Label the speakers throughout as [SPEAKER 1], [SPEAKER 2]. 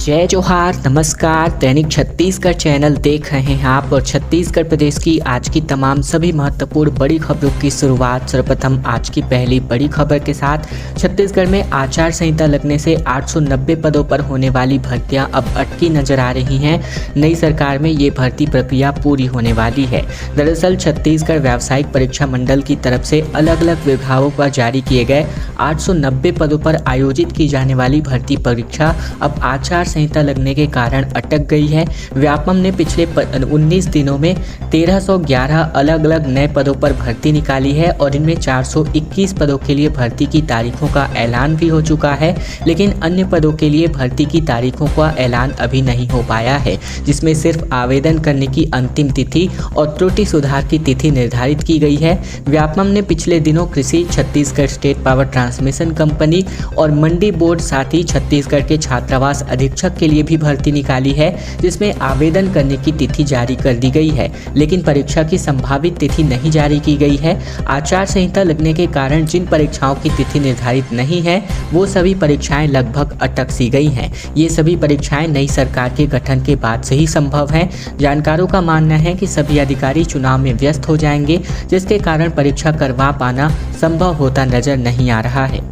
[SPEAKER 1] जय जोहार, नमस्कार। दैनिक छत्तीसगढ़ चैनल देख रहे हैं आप और छत्तीसगढ़ प्रदेश की आज की तमाम सभी महत्वपूर्ण बड़ी खबरों की शुरुआत सर्वप्रथम आज की पहली बड़ी खबर के साथ। छत्तीसगढ़ में आचार संहिता लगने से 890 पदों पर होने वाली भर्तियां अब अटकी नजर आ रही हैं। नई सरकार में ये भर्ती प्रक्रिया पूरी होने वाली है। दरअसल छत्तीसगढ़ व्यावसायिक परीक्षा मंडल की तरफ से अलग अलग विभागों पर जारी किए गए 890 पदों पर आयोजित की जाने वाली भर्ती परीक्षा अब आचार संहिता लगने के कारण अटक गई है। व्यापम ने पिछले 19 दिनों में 1311 अलग अलग नए पदों पर भर्ती निकाली है और इनमें 421 पदों के लिए भर्ती की तारीखों का ऐलान भी हो चुका है, लेकिन अन्य पदों के लिए भर्ती की तारीखों का ऐलान अभी नहीं हो पाया है, जिसमें सिर्फ आवेदन करने की अंतिम तिथि और त्रुटि सुधार की तिथि निर्धारित की गई है। व्यापम ने पिछले दिनों कृषि, Chhattisgarh state power transmission company और मंडी बोर्ड, साथ ही छत्तीसगढ़ के छात्रावास अधीक्षक के लिए भी भर्ती निकाली है, जिसमें आवेदन करने की तिथि जारी कर दी गई है, लेकिन परीक्षा की संभावित तिथि नहीं जारी की गई है। आचार संहिता लगने के कारण जिन परीक्षाओं की तिथि निर्धारित नहीं है वो सभी परीक्षाएं लगभग अटक सी गई हैं। ये सभी परीक्षाएं नई सरकार के गठन के बाद से ही संभव हैं। जानकारों का मानना है कि सभी अधिकारी चुनाव में व्यस्त हो जाएंगे, जिसके कारण परीक्षा करवा पाना संभव होता नजर नहीं आ रहा है।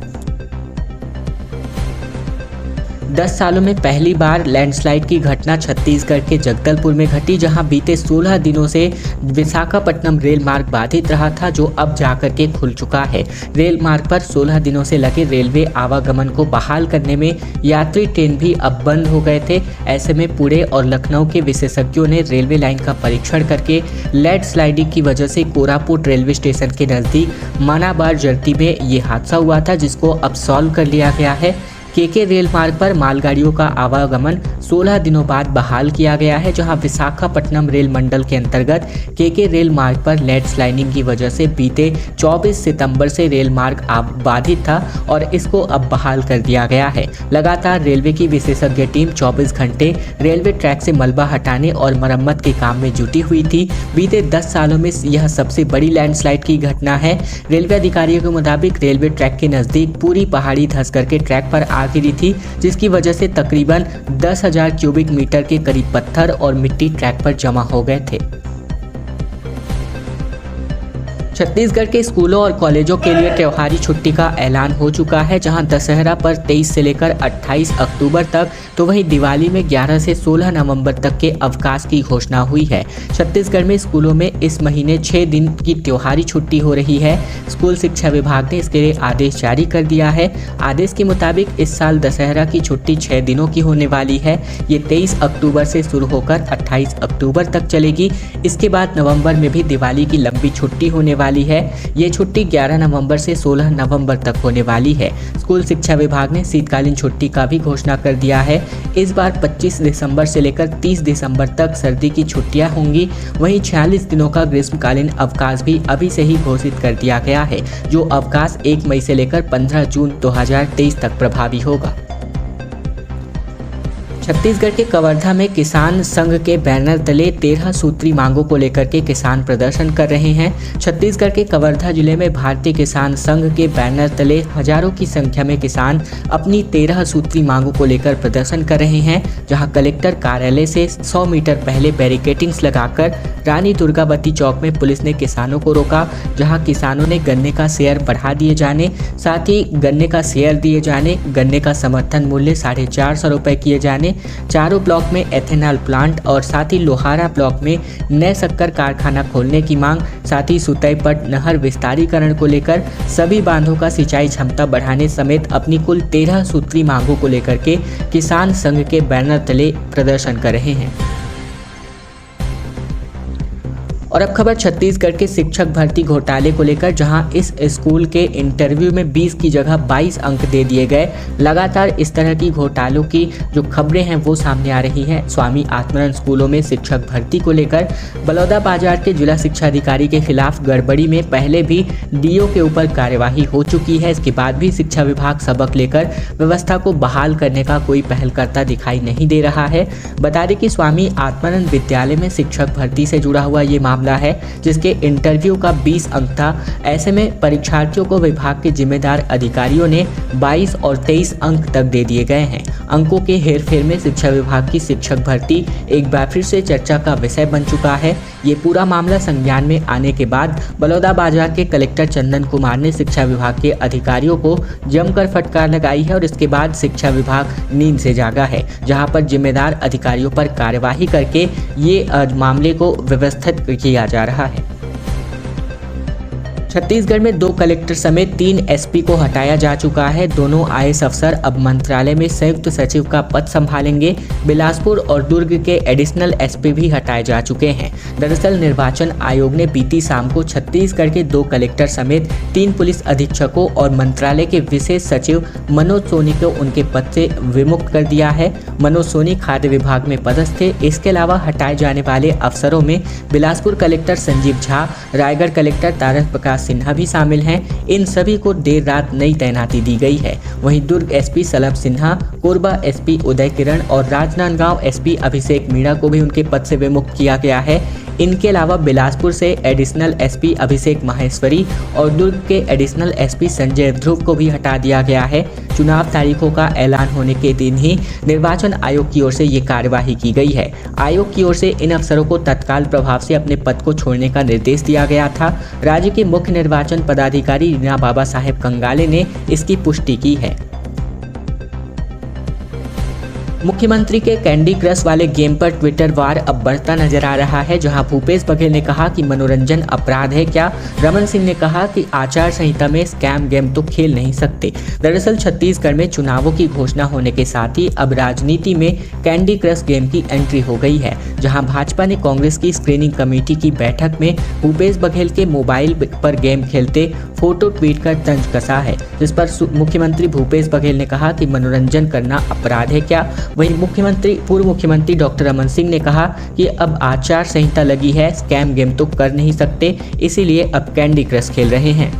[SPEAKER 1] 10 सालों में पहली बार लैंडस्लाइड की घटना छत्तीसगढ़ के जगदलपुर में घटी, जहां बीते 16 दिनों से विशाखापट्टनम रेल मार्ग बाधित रहा था, जो अब जाकर के खुल चुका है। रेल मार्ग पर 16 दिनों से लगे रेलवे आवागमन को बहाल करने में यात्री ट्रेन भी अब बंद हो गए थे। ऐसे में पुणे और लखनऊ के विशेषज्ञों ने रेलवे लाइन का परीक्षण करके लैंडस्लाइडिंग की वजह से कोरापुट रेलवे स्टेशन के नज़दीक मानाबार जर्ती में ये हादसा हुआ था, जिसको अब सॉल्व कर लिया गया है। केके रेल मार्ग पर मालगाड़ियों का आवागमन 16 दिनों बाद बहाल किया गया है, जहां विशाखापट्टनम रेल मंडल के अंतर्गत केके रेल मार्ग पर लैंडस्लाइडिंग की वजह से बीते 24 सितंबर से रेल मार्ग बाधित था और इसको अब बहाल कर दिया गया है। लगातार रेलवे की विशेषज्ञ टीम 24 घंटे रेलवे ट्रैक से मलबा हटाने और मरम्मत के काम में जुटी हुई थी। बीते 10 सालों में यह सबसे बड़ी लैंडस्लाइड की घटना है। रेलवे अधिकारियों के मुताबिक रेलवे ट्रैक के नज़दीक पूरी पहाड़ी धंस करके ट्रैक पर गिरी थी, जिसकी वजह से तकरीबन 10,000 क्यूबिक मीटर के करीब पत्थर और मिट्टी ट्रैक पर जमा हो गए थे। छत्तीसगढ़ के स्कूलों और कॉलेजों के लिए त्योहारी छुट्टी का ऐलान हो चुका है, जहां दशहरा पर 23 से लेकर 28 अक्टूबर तक, तो वहीं दिवाली में 11 से 16 नवंबर तक के अवकाश की घोषणा हुई है। छत्तीसगढ़ में स्कूलों में इस महीने 6 दिन की त्योहारी छुट्टी हो रही है। स्कूल शिक्षा विभाग ने इसके लिए आदेश जारी कर दिया है। आदेश के मुताबिक इस साल दशहरा की छुट्टी 6 दिनों की होने वाली है। ये 23 अक्टूबर से शुरू होकर 28 अक्टूबर तक चलेगी। इसके बाद नवंबर में भी दिवाली की लंबी छुट्टी होने वाली है। ये छुट्टी 11 नवंबर से 16 नवंबर तक होने वाली है। स्कूल शिक्षा विभाग ने शीतकालीन छुट्टी का भी घोषणा कर दिया है। इस बार 25 दिसंबर से लेकर 30 दिसंबर तक सर्दी की छुट्टियां होंगी। वहीं 46 दिनों का ग्रीष्मकालीन अवकाश भी अभी से ही घोषित कर दिया गया है, जो अवकाश 1 मई से लेकर 15 जून 2023 तक प्रभावी होगा। छत्तीसगढ़ के कवर्धा में किसान संघ के बैनर तले 13 सूत्री मांगों को लेकर के किसान प्रदर्शन कर रहे हैं। छत्तीसगढ़ के कवर्धा जिले में भारतीय किसान संघ के बैनर तले हजारों की संख्या में किसान अपनी 13 सूत्री मांगों को लेकर प्रदर्शन कर रहे हैं, जहां कलेक्टर कार्यालय से 100 मीटर पहले बैरिकेडिंग्स लगाकर रानी दुर्गावती चौक में पुलिस ने किसानों को रोका, जहां किसानों ने गन्ने का शेयर बढ़ा दिए जाने, साथ ही गन्ने का शेयर दिए जाने, गन्ने का समर्थन मूल्य 450 रुपये किए जाने, चारों ब्लॉक में एथेनॉल प्लांट और साथ ही लोहारा ब्लॉक में नए शक्कर कारखाना खोलने की मांग, साथ ही सुतईपट नहर विस्तारीकरण को लेकर सभी बांधों का सिंचाई क्षमता बढ़ाने समेत अपनी कुल 13 सूत्री मांगों को लेकर के किसान संघ के बैनर तले प्रदर्शन कर रहे हैं। और अब खबर छत्तीसगढ़ के शिक्षक भर्ती घोटाले को लेकर, जहां इस स्कूल के इंटरव्यू में 20 की जगह 22 अंक दे दिए गए। लगातार इस तरह की घोटालों की जो खबरें हैं वो सामने आ रही हैं। स्वामी आत्मानंद स्कूलों में शिक्षक भर्ती को लेकर बलौदाबाजार के जिला शिक्षा अधिकारी के खिलाफ गड़बड़ी में पहले भी डीओ के ऊपर कार्यवाही हो चुकी है। इसके बाद भी शिक्षा विभाग सबक लेकर व्यवस्था को बहाल करने का कोई पहल करता दिखाई नहीं दे रहा है। बता दें कि स्वामी आत्मानंद विद्यालय में शिक्षक भर्ती से जुड़ा हुआ ये मामला मामला है जिसके इंटरव्यू का 20 अंक था। ऐसे में परीक्षार्थियों को विभाग के जिम्मेदार अधिकारियों ने 22 और 23 अंक तक दे दिए गए हैं। अंकों के हेरफेर में शिक्षा विभाग की शिक्षक भर्ती एक बार फिर से चर्चा का विषय बन चुका है। ये पूरा मामला संज्ञान में आने के बाद बलौदाबाजार के कलेक्टर चंदन कुमार ने शिक्षा विभाग के अधिकारियों को जमकर फटकार लगाई है और इसके बाद शिक्षा विभाग नींद से जागा है, जहां पर जिम्मेदार अधिकारियों पर कार्यवाही करके ये मामले को व्यवस्थित किया जा रहा है। छत्तीसगढ़ में 2 कलेक्टर समेत 3 एसपी को हटाया जा चुका है। दोनों आईएएस अफसर अब मंत्रालय में संयुक्त सचिव का पद संभालेंगे। बिलासपुर और दुर्ग के एडिशनल एसपी भी हटाए जा चुके हैं। दरअसल निर्वाचन आयोग ने बीती शाम को छत्तीसगढ़ के 2 कलेक्टर समेत 3 पुलिस अधीक्षकों और मंत्रालय के विशेष सचिव मनोज सोनी को उनके पद से विमुक्त कर दिया है। मनोज सोनी खाद्य विभाग में पदस्थ थे। इसके अलावा हटाए जाने वाले अफसरों में बिलासपुर कलेक्टर संजीव झा, रायगढ़ कलेक्टर तारक प्रकाश सिन्हा भी शामिल हैं। इन सभी को देर रात नई तैनाती दी गई है। वहीं दुर्ग एसपी सलभ सिन्हा, कोरबा एसपी उदय किरण और राजनांदगांव एसपी अभिषेक मीणा को भी उनके पद से विमुक्त किया गया है। इनके अलावा बिलासपुर से एडिशनल एसपी अभिषेक माहेश्वरी और दुर्ग के एडिशनल एसपी संजय ध्रुव को भी हटा दिया गया है। चुनाव तारीखों का ऐलान होने के दिन ही निर्वाचन आयोग की ओर से ये कार्यवाही की गई है। आयोग की ओर से इन अफसरों को तत्काल प्रभाव से अपने पद को छोड़ने का निर्देश दिया गया था। राज्य के मुख्य निर्वाचन पदाधिकारी रीना बाबा साहेब कंगाले ने इसकी पुष्टि की है। मुख्यमंत्री के कैंडी क्रश वाले गेम पर ट्विटर वार अब बढ़ता नजर आ रहा है, जहां भूपेश बघेल ने कहा कि मनोरंजन अपराध है क्या। रमन सिंह ने कहा कि आचार संहिता में स्कैम गेम तो खेल नहीं सकते। दरअसल छत्तीसगढ़ में चुनावों की घोषणा होने के साथ ही अब राजनीति में कैंडी क्रश गेम की एंट्री हो गई है, जहां भाजपा ने कांग्रेस की स्क्रीनिंग कमेटी की बैठक में भूपेश बघेल के मोबाइल पर गेम खेलते फोटो ट्वीट कर तंज कसा है, जिस पर मुख्यमंत्री भूपेश बघेल ने कहा कि मनोरंजन करना अपराध है क्या। वहीं पूर्व मुख्यमंत्री डॉक्टर रमन सिंह ने कहा कि अब आचार संहिता लगी है, स्कैम गेम तो कर नहीं सकते, इसीलिए अब कैंडी क्रश खेल रहे हैं।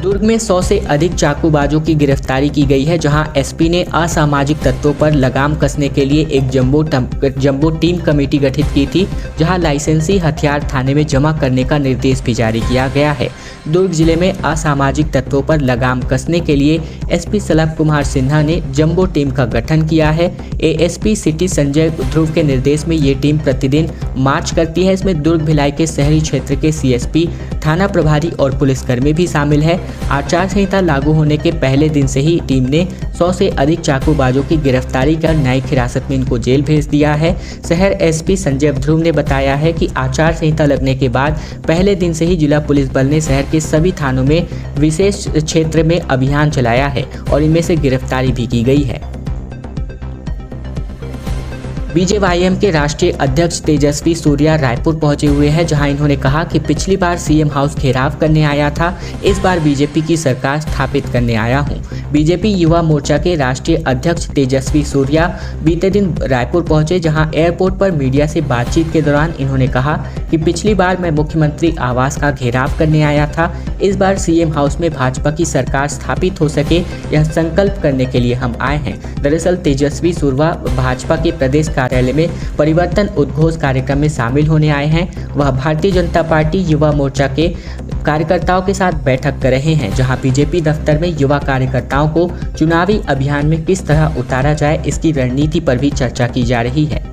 [SPEAKER 1] दुर्ग में 100 से अधिक चाकूबाजों की गिरफ्तारी की गई है, जहां एसपी ने असामाजिक तत्वों पर लगाम कसने के लिए एक जंबो टीम कमेटी गठित की थी, जहां लाइसेंसी हथियार थाने में जमा करने का निर्देश भी जारी किया गया है। दुर्ग जिले में असामाजिक तत्वों पर लगाम कसने के लिए एसपी सलभ कुमार सिन्हा ने जंबो टीम का गठन किया है। एएसपी सिटी संजय ध्रुव के निर्देश में ये टीम प्रतिदिन मार्च करती है। इसमें दुर्ग भिलाई के शहरी क्षेत्र के सीएसपी, थाना प्रभारी और पुलिसकर्मी भी शामिल है। आचार संहिता लागू होने के पहले दिन से ही टीम ने 100 से अधिक चाकूबाजों की गिरफ्तारी कर न्यायिक हिरासत में इनको जेल भेज दिया है। शहर एसपी संजय ध्रुव ने बताया है कि आचार संहिता लगने के बाद पहले दिन से ही जिला पुलिस बल ने शहर के सभी थानों में विशेष क्षेत्र में अभियान चलाया है और इनमें से गिरफ्तारी भी की गई है। बीजेवाईएम के राष्ट्रीय अध्यक्ष तेजस्वी सूर्या रायपुर पहुंचे हुए हैं, जहां इन्होंने कहा कि पिछली बार सीएम हाउस घेराव करने आया था, इस बार बीजेपी की सरकार स्थापित करने आया हूं। बीजेपी युवा मोर्चा के राष्ट्रीय अध्यक्ष तेजस्वी सूर्या बीते दिन रायपुर पहुंचे, जहां एयरपोर्ट पर मीडिया से बातचीत के दौरान इन्होंने कहा कि पिछली बार मैं मुख्यमंत्री आवास का घेराव करने आया था, इस बार सीएम हाउस में भाजपा की सरकार स्थापित हो सके, यह संकल्प करने के लिए हम आए हैं। दरअसल तेजस्वी सूर्या भाजपा के प्रदेश कार्यालय में परिवर्तन उद्घोष कार्यक्रम में शामिल होने आए हैं। वह भारतीय जनता पार्टी युवा मोर्चा के कार्यकर्ताओं के साथ बैठक कर रहे हैं, जहां बीजेपी दफ्तर में युवा कार्यकर्ताओं को चुनावी अभियान में किस तरह उतारा जाए, इसकी रणनीति पर भी चर्चा की जा रही है।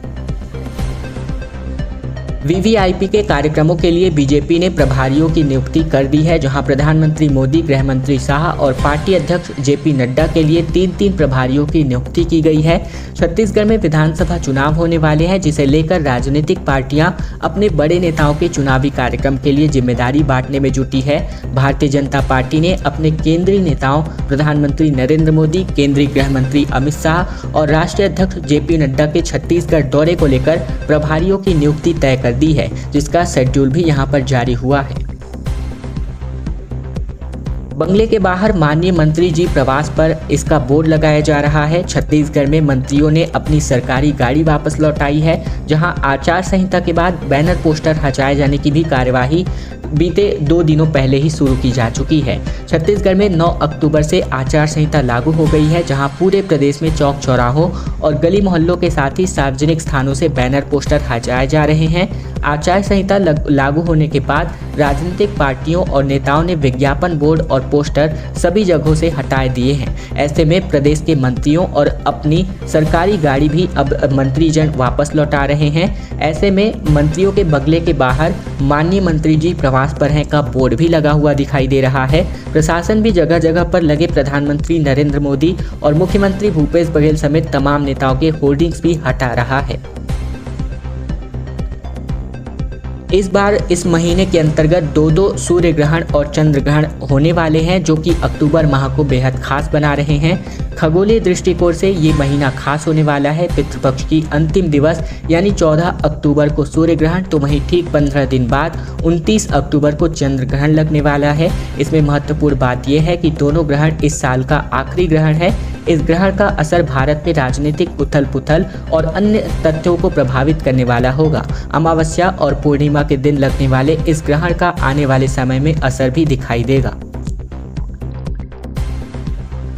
[SPEAKER 1] वीवीआईपी के कार्यक्रमों के लिए बीजेपी ने प्रभारियों की नियुक्ति कर दी है, जहां प्रधानमंत्री मोदी, गृह मंत्री शाह और पार्टी अध्यक्ष जेपी नड्डा के लिए 3-3 प्रभारियों की नियुक्ति की गई है। छत्तीसगढ़ में विधानसभा चुनाव होने वाले हैं, जिसे लेकर राजनीतिक पार्टियां अपने बड़े नेताओं के चुनावी कार्यक्रम के लिए जिम्मेदारी बांटने में जुटी है। भारतीय जनता पार्टी ने अपने केंद्रीय नेताओं प्रधानमंत्री नरेंद्र मोदी, केंद्रीय गृह मंत्री अमित शाह और राष्ट्रीय अध्यक्ष जेपी नड्डा के छत्तीसगढ़ दौरे को लेकर प्रभारियों की नियुक्ति तय कर दी है, जिसका शेड्यूल भी यहां पर जारी हुआ है। बंगले के बाहर माननीय मंत्री जी प्रवास पर इसका बोर्ड लगाया जा रहा है। छत्तीसगढ़ में मंत्रियों ने अपनी सरकारी गाड़ी वापस लौटाई है, जहां आचार संहिता के बाद बैनर पोस्टर हटाए जाने की भी कार्यवाही बीते 2 दिनों पहले ही शुरू की जा चुकी है। छत्तीसगढ़ में 9 अक्टूबर से आचार संहिता लागू हो गई है, जहां पूरे प्रदेश में चौक चौराहों और गली मोहल्लों के साथ ही सार्वजनिक स्थानों से बैनर पोस्टर हटाए जा रहे हैं। आचार संहिता लागू होने के बाद राजनीतिक पार्टियों और नेताओं ने विज्ञापन बोर्ड और पोस्टर सभी जगहों से हटाए दिए हैं। ऐसे में प्रदेश के मंत्रियों और अपनी सरकारी गाड़ी भी अब मंत्रीजन वापस लौटा रहे हैं। ऐसे में मंत्रियों के बंगले के बाहर माननीय मंत्री जी प्रवास पर हैं का बोर्ड भी लगा हुआ दिखाई दे रहा है। प्रशासन भी जगह जगह पर लगे प्रधानमंत्री नरेंद्र मोदी और मुख्यमंत्री भूपेश बघेल समेत तमाम नेताओं के होर्डिंग्स भी हटा रहा है। इस बार इस महीने के अंतर्गत 2 सूर्य ग्रहण और चंद्र ग्रहण होने वाले हैं, जो कि अक्टूबर माह को बेहद खास बना रहे हैं। खगोलीय दृष्टिकोण से ये महीना खास होने वाला है। पितृपक्ष की अंतिम दिवस यानी 14 अक्टूबर को सूर्य ग्रहण, तो वहीं ठीक 15 दिन बाद 29 अक्टूबर को चंद्र ग्रहण लगने वाला है। इसमें महत्वपूर्ण बात यह है कि दोनों ग्रहण इस साल का आखिरी ग्रहण है। इस ग्रहण का असर भारत में राजनीतिक उथल पुथल और अन्य तथ्यों को प्रभावित करने वाला होगा। अमावस्या और पूर्णिमा के दिन लगने वाले इस ग्रहण का आने वाले समय में असर भी दिखाई देगा।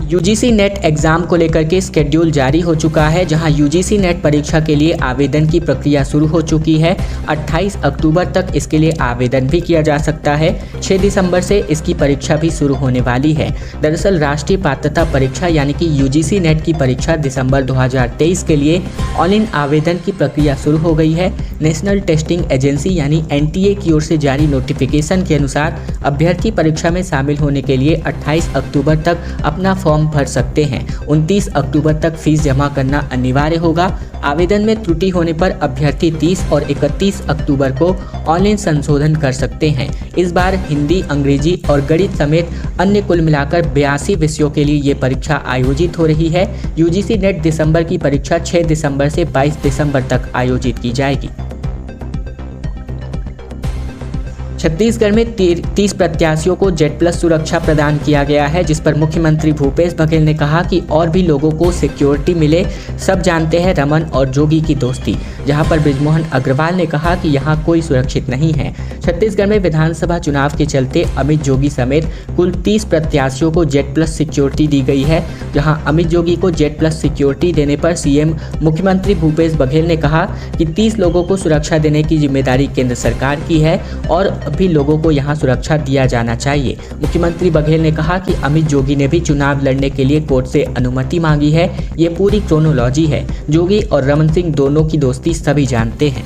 [SPEAKER 1] यूजीसी नेट एग्जाम को लेकर के स्केड्यूल जारी हो चुका है, जहां यूजीसी नेट परीक्षा के लिए आवेदन की प्रक्रिया शुरू हो चुकी है। 28 अक्टूबर तक इसके लिए आवेदन भी किया जा सकता है। 6 दिसंबर से इसकी परीक्षा भी शुरू होने वाली है। दरअसल राष्ट्रीय पात्रता परीक्षा यानी कि यूजीसी नेट की परीक्षा दिसंबर 2023 के लिए ऑनलाइन आवेदन की प्रक्रिया शुरू हो गई है। नेशनल टेस्टिंग एजेंसी यानी एनटीए की ओर से जारी नोटिफिकेशन के अनुसार अभ्यर्थी परीक्षा में शामिल होने के लिए 28 अक्टूबर तक अपना फॉर्म भर सकते हैं। 29 अक्टूबर तक फीस जमा करना अनिवार्य होगा। आवेदन में त्रुटि होने पर अभ्यर्थी 30 और 31 अक्टूबर को ऑनलाइन संशोधन कर सकते हैं। इस बार हिंदी, अंग्रेजी और गणित समेत अन्य कुल मिलाकर 82 विषयों के लिए ये परीक्षा आयोजित हो रही है। यूजीसी नेट दिसंबर की परीक्षा 6 दिसंबर से 22 दिसंबर तक आयोजित की जाएगी। छत्तीसगढ़ में 30 प्रत्याशियों को जेड प्लस सुरक्षा प्रदान किया गया है, जिस पर मुख्यमंत्री भूपेश बघेल ने कहा कि और भी लोगों को सिक्योरिटी मिले। सब जानते हैं रमन और जोगी की दोस्ती, जहां पर बृजमोहन अग्रवाल ने कहा कि यहां कोई सुरक्षित नहीं है। छत्तीसगढ़ में विधानसभा चुनाव के चलते अमित जोगी समेत कुल 30 प्रत्याशियों को जेड प्लस सिक्योरिटी दी गई है। जहां अमित जोगी को जेड प्लस सिक्योरिटी देने पर सीएम मुख्यमंत्री भूपेश बघेल ने कहा कि 30 लोगों को सुरक्षा देने की जिम्मेदारी केंद्र सरकार की है और भी लोगों को यहां सुरक्षा दिया जाना चाहिए। मुख्यमंत्री बघेल ने कहा कि अमित जोगी ने भी चुनाव लड़ने के लिए कोर्ट से अनुमति मांगी है। ये पूरी क्रोनोलॉजी है। जोगी और रमन सिंह दोनों की दोस्ती सभी जानते हैं।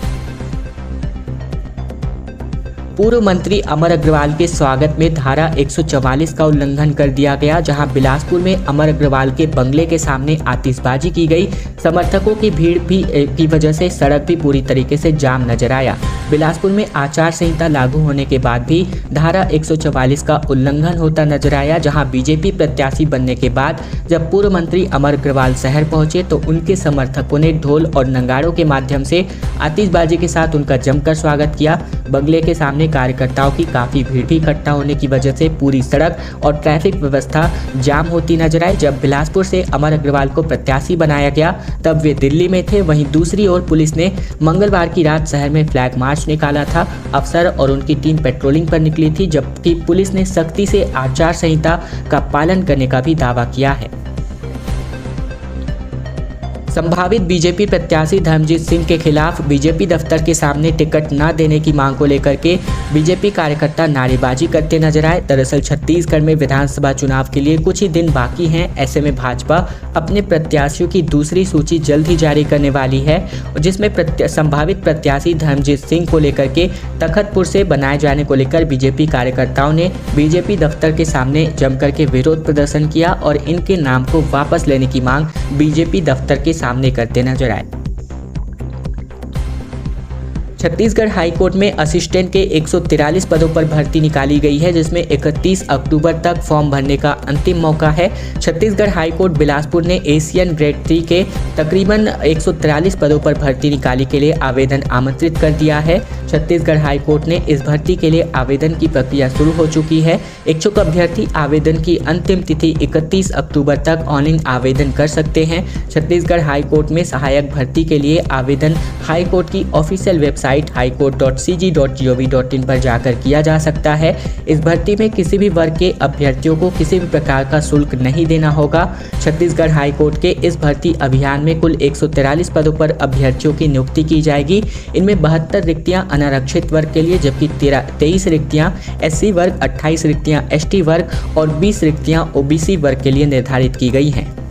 [SPEAKER 1] पूर्व मंत्री अमर अग्रवाल के स्वागत में धारा 144 का उल्लंघन कर दिया गया, जहां बिलासपुर में अमर अग्रवाल के बंगले के सामने आतिशबाजी की गई। समर्थकों की भीड़ की वजह से सड़क भी पूरी तरीके से जाम नजर आया। बिलासपुर में आचार संहिता लागू होने के बाद भी धारा 144 का उल्लंघन होता नजर आया, जहां बीजेपी प्रत्याशी बनने के बाद जब पूर्व मंत्री अमर अग्रवाल शहर पहुंचे तो उनके समर्थकों ने ढोल और नगाड़ों के माध्यम से आतिशबाजी के साथ उनका जमकर स्वागत किया। बंगले के सामने कार्यकर्ताओं की काफी भीड़ भी इकट्ठा होने की वजह से पूरी सड़क और ट्रैफिक व्यवस्था जाम होती नजर आई। जब बिलासपुर से अमर अग्रवाल को प्रत्याशी बनाया गया तब वे दिल्ली में थे। वहीं दूसरी ओर पुलिस ने मंगलवार की रात शहर में फ्लैग मार्च निकाला था। अफसर और उनकी टीम पेट्रोलिंग पर निकली थी, जबकि पुलिस ने सख्ती से आचार संहिता का पालन करने का भी दावा किया है। संभावित बीजेपी प्रत्याशी धर्मजीत सिंह के खिलाफ बीजेपी दफ्तर के सामने टिकट न देने की मांग को लेकर के बीजेपी कार्यकर्ता नारेबाजी करते नजर आए। दरअसल छत्तीसगढ़ में विधानसभा चुनाव के लिए कुछ ही दिन बाकी हैं। ऐसे में भाजपा अपने प्रत्याशियों की दूसरी सूची जल्द ही जारी करने वाली है, जिसमें संभावित प्रत्याशी धर्मजीत सिंह को लेकर के तखतपुर से बनाए जाने को लेकर बीजेपी कार्यकर्ताओं ने बीजेपी दफ्तर के सामने जमकर के विरोध प्रदर्शन किया और इनके नाम को वापस लेने की मांग बीजेपी दफ्तर के सामने करते नजर आए। छत्तीसगढ़ हाई कोर्ट में असिस्टेंट के 143 पदों पर भर्ती निकाली गई है, जिसमें 31 अक्टूबर तक फॉर्म भरने का अंतिम मौका है। छत्तीसगढ़ हाई कोर्ट बिलासपुर ने एशियन ग्रेड 3 के तकरीबन 143 पदों पर भर्ती निकाली के लिए आवेदन आमंत्रित कर दिया है। छत्तीसगढ़ हाई कोर्ट ने इस भर्ती के लिए आवेदन की प्रक्रिया शुरू हो चुकी है। इच्छुक अभ्यर्थी आवेदन की अंतिम तिथि 31 अक्टूबर तक ऑनलाइन आवेदन कर सकते हैं। छत्तीसगढ़ हाई कोर्ट में सहायक भर्ती के लिए आवेदन हाई कोर्ट की ऑफिशियल वेबसाइट highcourt.cg.gov.in पर जाकर किया जा सकता है। इस भर्ती में किसी भी वर्ग के अभ्यर्थियों को किसी भी प्रकार का शुल्क नहीं देना होगा। छत्तीसगढ़ हाई कोर्ट के इस भर्ती अभियान में कुल 143 पदों पर अभ्यर्थियों की नियुक्ति की जाएगी। इनमें 72 रिक्तियां अनारक्षित वर्ग के लिए, जबकि 23 रिक्तियां SC वर्ग, 28 रिक्तियां ST वर्ग और 20 रिक्तियां OBC वर्ग के लिए निर्धारित की गई हैं।